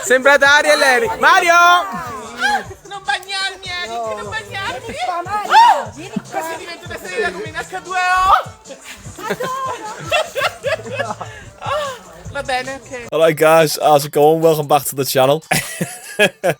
Sembra Daria e Leni. Mario! Non bagnarmi, Eric, non bagnarmi! Così divento una serie come in H2O! Va bene, ok. Alright guys, how's it going? Welcome back to the channel.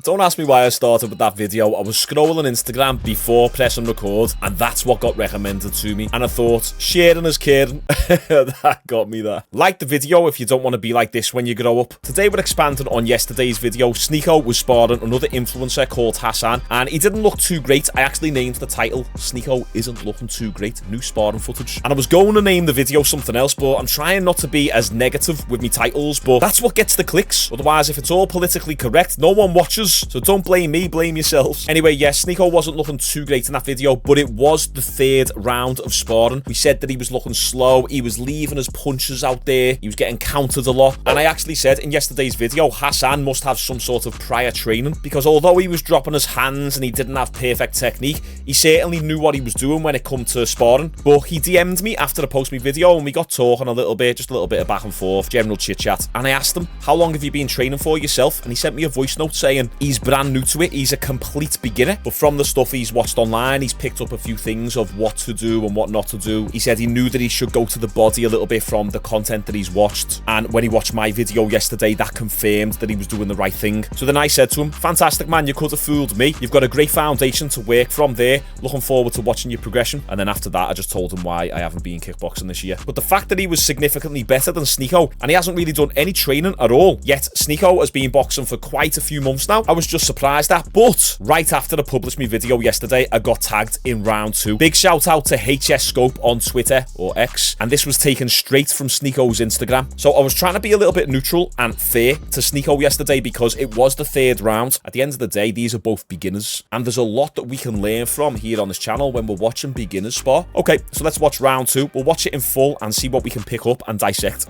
Don't ask me why I started with that video. I was scrolling Instagram before pressing record, and that's what got recommended to me. And I thought, sharing is caring. That got me there. Like the video if you don't want to be like this when you grow up. Today we're expanding on yesterday's video. Sneako was sparring another influencer called Hassan, and he didn't look too great. I actually named the title, Sneako isn't looking too great, new sparring footage. And I was going to name the video something else, but I'm trying not to be as negative with me titles, but that's what gets the clicks. Otherwise, if it's all politically correct, no one watches, so don't blame me, blame yourselves. Anyway, yes, Sneako wasn't looking too great in that video, but it was the third round of sparring. We said that he was looking slow, he was leaving his punches out there, he was getting countered a lot, and I actually said in yesterday's video, Hassan must have some sort of prior training, because although he was dropping his hands and he didn't have perfect technique, he certainly knew what he was doing when it come to sparring. But he DM'd me after I posted my video, and we got talking a little bit, just a little bit of back and forth, general chit chat, and I asked him, how long have you been training for yourself? And he sent me a voice note saying he's brand new to it, he's a complete beginner, but from the stuff he's watched online, he's picked up a few things of what to do and what not to do. He said he knew that he should go to the body a little bit from the content that he's watched, and when he watched my video yesterday, that confirmed that he was doing the right thing. So then I said to him, fantastic man, you could have fooled me, you've got a great foundation to work from there, looking forward to watching your progression. And then after that, I just told him why I haven't been kickboxing this year. But the fact that he was significantly better than Sneako, and he hasn't really done any training at all, yet Sneako has been boxing for quite a few months now, I was just surprised at. But right after I published my video yesterday, I got tagged in round 2. Big shout out to HS Scope on Twitter, or X, and this was taken straight from Sneako's Instagram. So I was trying to be a little bit neutral and fair to Sneako yesterday because it was the third round. At the end of the day, these are both beginners, and there's a lot that we can learn from here on this channel when we're watching beginners spar. Okay, so let's watch round 2. We'll watch it in full and see what we can pick up and dissect.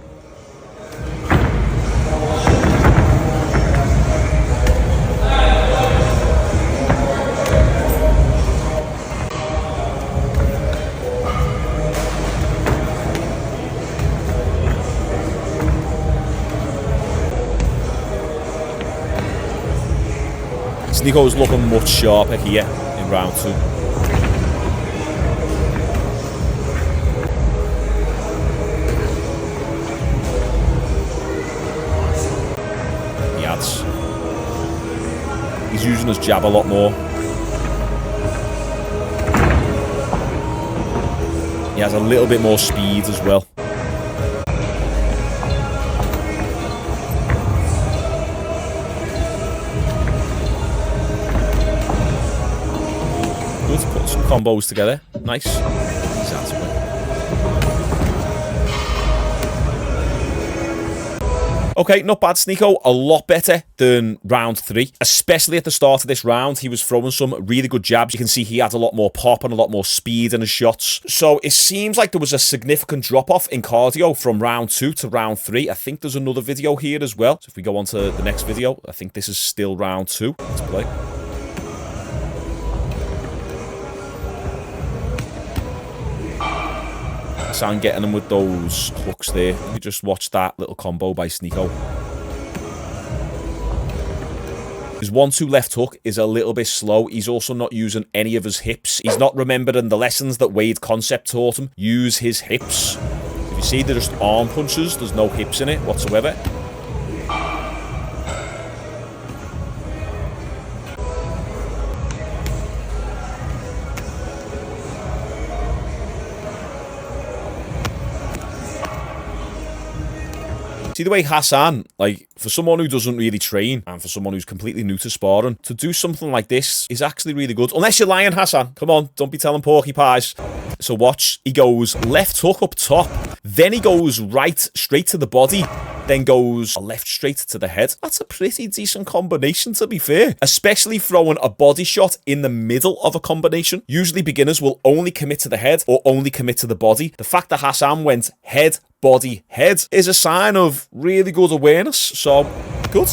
Sneako's looking much sharper here in round 2. He adds. He's using his jab a lot more. He has a little bit more speed as well. Put some combos together. Nice. Okay, not bad, Sneako. A lot better than round 3. Especially at the start of this round, he was throwing some really good jabs. You can see he had a lot more pop and a lot more speed in his shots. So it seems like there was a significant drop-off in cardio from round 2 to round 3. I think there's another video here as well. So if we go on to the next video, I think this is still round 2. Let's play. Hassan getting him with those hooks there. We just watched that little combo by Sneako. His 1-2 left hook is a little bit slow. He's also not using any of his hips. He's not remembering the lessons that Wade Concept taught him. Use his hips. If you see, they're just arm punches. There's no hips in it whatsoever. See the way Hassan, like, for someone who doesn't really train and for someone who's completely new to sparring, to do something like this is actually really good. Unless you're lying, Hassan. Come on, don't be telling porky pies. So watch, he goes left hook up top, then he goes right straight to the body, then goes left straight to the head. That's a pretty decent combination, to be fair. Especially throwing a body shot in the middle of a combination. Usually beginners will only commit to the head or only commit to the body. The fact that Hassan went head, body, head is a sign of really good awareness. So, good.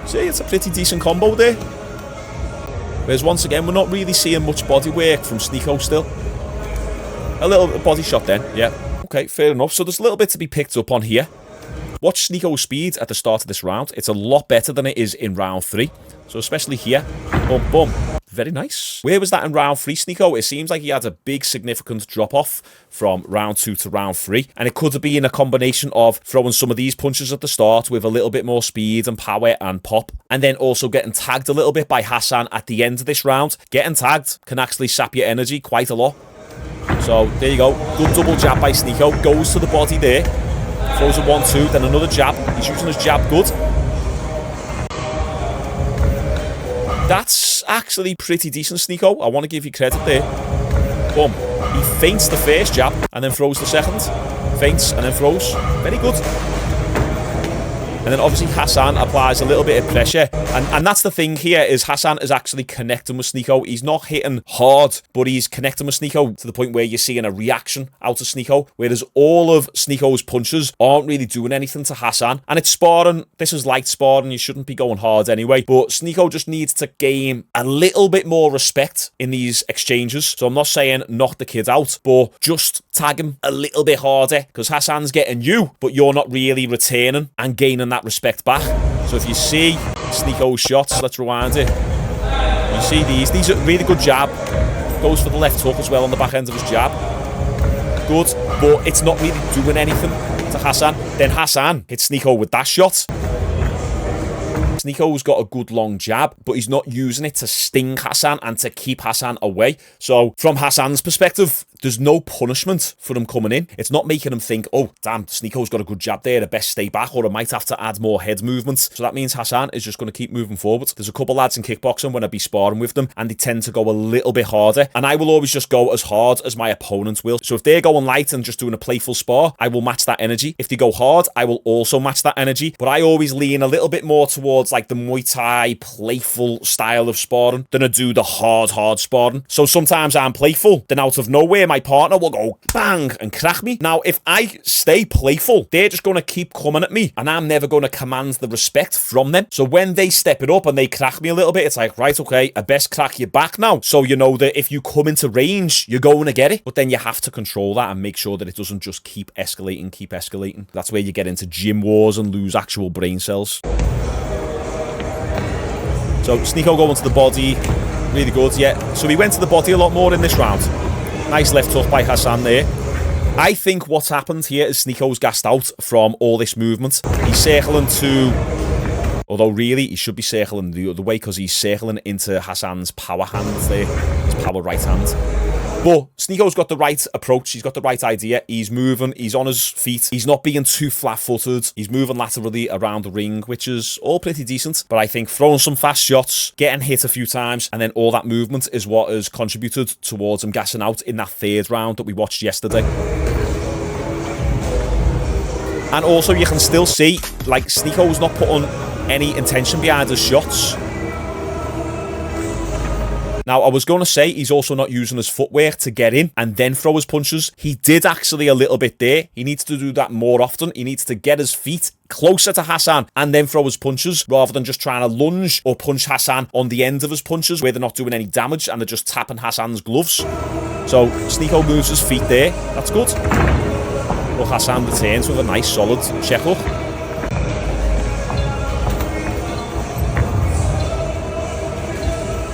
See, it's a pretty decent combo there. Whereas once again, we're not really seeing much body work from Sneako still. A little body shot then, yeah. Okay, fair enough. So there's a little bit to be picked up on here. watch Sneako's speed at the start of this round. It's a lot better than it is in round 3. So especially here, boom, boom. Very nice. Where was that in round 3, Sneako? It seems like he had a big significant drop-off from round 2 to round 3. And it could have been a combination of throwing some of these punches at the start with a little bit more speed and power and pop. And then also getting tagged a little bit by Hassan at the end of this round. Getting tagged can actually sap your energy quite a lot. So there you go. Good double jab by Sneako. Goes to the body there. Throws a 1-2, then another jab. He's using his jab good. That's actually pretty decent, Sneako. I want to give you credit there. Boom. He feints the first jab and then throws the second. Feints and then throws. Very good. And then obviously Hassan applies a little bit of pressure. And that's the thing here, is Hassan is actually connecting with Sneako. He's not hitting hard, but he's connecting with Sneako to the point where you're seeing a reaction out of Sneako. Whereas all of Sneako's punches aren't really doing anything to Hassan. And it's sparring. This is light sparring. You shouldn't be going hard anyway. But Sneako just needs to gain a little bit more respect in these exchanges. So I'm not saying knock the kid out, but just tag him a little bit harder. Because Hassan's getting you, but you're not really returning and gaining that respect back. So if you see Sneako's shots, let's rewind it. You see these are really good jab. Goes for the left hook as well on the back end of his jab. Good, but it's not really doing anything to Hassan. Then Hassan hits Sneako with that shot. Sneako's got a good long jab, but he's not using it to sting Hassan and to keep Hassan away. So from Hassan's perspective, there's no punishment for him coming in. It's not making him think, oh, damn, Sneako's got a good jab there, I best stay back, or I might have to add more head movements. So that means Hassan is just going to keep moving forward. There's a couple lads in kickboxing when I be sparring with them, and they tend to go a little bit harder. And I will always just go as hard as my opponent will. So if they're going light and just doing a playful spar, I will match that energy. If they go hard, I will also match that energy. But I always lean a little bit more towards like the Muay Thai playful style of sparring than I do the hard sparring. So sometimes I'm playful, then out of nowhere my partner will go bang and crack me. Now if I stay playful, they're just going to keep coming at me and I'm never going to command the respect from them. So when they step it up and they crack me a little bit, it's like, right, okay, I best crack you back now, so you know that if you come into range, you're going to get it. But then you have to control that and make sure that it doesn't just keep escalating. That's where you get into gym wars and lose actual brain cells. So Sneako going to the body, really good, yeah. So he went to the body a lot more in this round. Nice left hook by Hassan there. I think what's happened here is Sneako's gassed out from all this movement. He's circling to, although really he should be circling the other way because he's circling into Hassan's power hand there, his power right hand. But Sneako's got the right approach. He's got the right idea. He's moving. He's on his feet. He's not being too flat-footed. He's moving laterally around the ring, which is all pretty decent. But I think throwing some fast shots, getting hit a few times, and then all that movement is what has contributed towards him gassing out in that third round that we watched yesterday. And also, you can still see, like, Sneako's not putting any intention behind his shots. Now, I was going to say he's also not using his footwork to get in and then throw his punches. He did actually a little bit there. He needs to do that more often. He needs to get his feet closer to Hassan and then throw his punches rather than just trying to lunge or punch Hassan on the end of his punches where they're not doing any damage and they're just tapping Hassan's gloves. So Sneako moves his feet there. That's good. Well, Hassan returns with a nice solid check hook.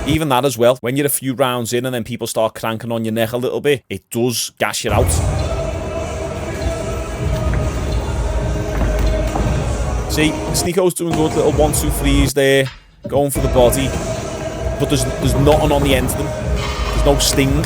Even that as well, when you're a few rounds in and then people start cranking on your neck a little bit, it does gas you out. See, Sneako's doing good little 1-2-3s there, going for the body, but there's nothing on the end of them. There's no sting.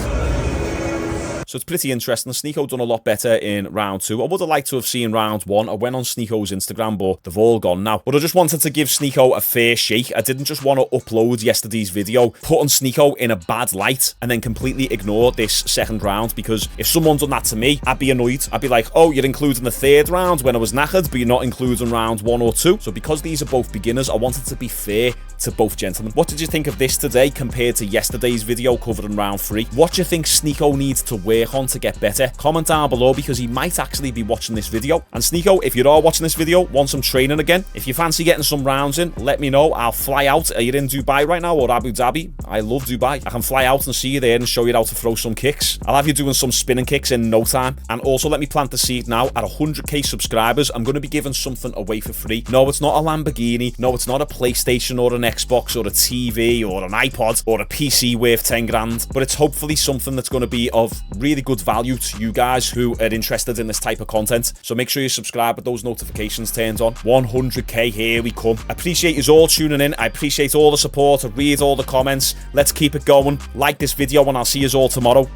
So it's pretty interesting. Sneako done a lot better in round 2. I would have liked to have seen round 1. I went on Sneako's Instagram, but they've all gone now. But I just wanted to give Sneako a fair shake. I didn't just want to upload yesterday's video, putting Sneako in a bad light, and then completely ignore this second round, because if someone done that to me, I'd be annoyed. I'd be like, oh, you're including the third round when I was knackered, but you're not including round 1 or 2. So because these are both beginners, I wanted to be fair to both gentlemen. What did you think of this today compared to yesterday's video covering round 3? What do you think Sneako needs to work work on to get better? Comment down below, because he might actually be watching this video. And Sneako, if you are watching this video, want some training again, if you fancy getting some rounds in, let me know. I'll fly out. Are you in Dubai right now, or Abu Dhabi? I love Dubai. I can fly out and see you there and show you how to throw some kicks. I'll have you doing some spinning kicks in no time. And also, let me plant the seed now. At 100k subscribers, I'm going to be giving something away for free. No, it's not a Lamborghini. No, it's not a PlayStation or an Xbox or a TV or an iPod or a PC worth 10 grand. But it's hopefully something that's going to be of really good value to you guys who are interested in this type of content. So make sure you subscribe with those notifications turned on. 100k, here we come. I appreciate you all tuning in. I appreciate all the support. I read all the comments. Let's keep it going. Like this video, and I'll see you all tomorrow.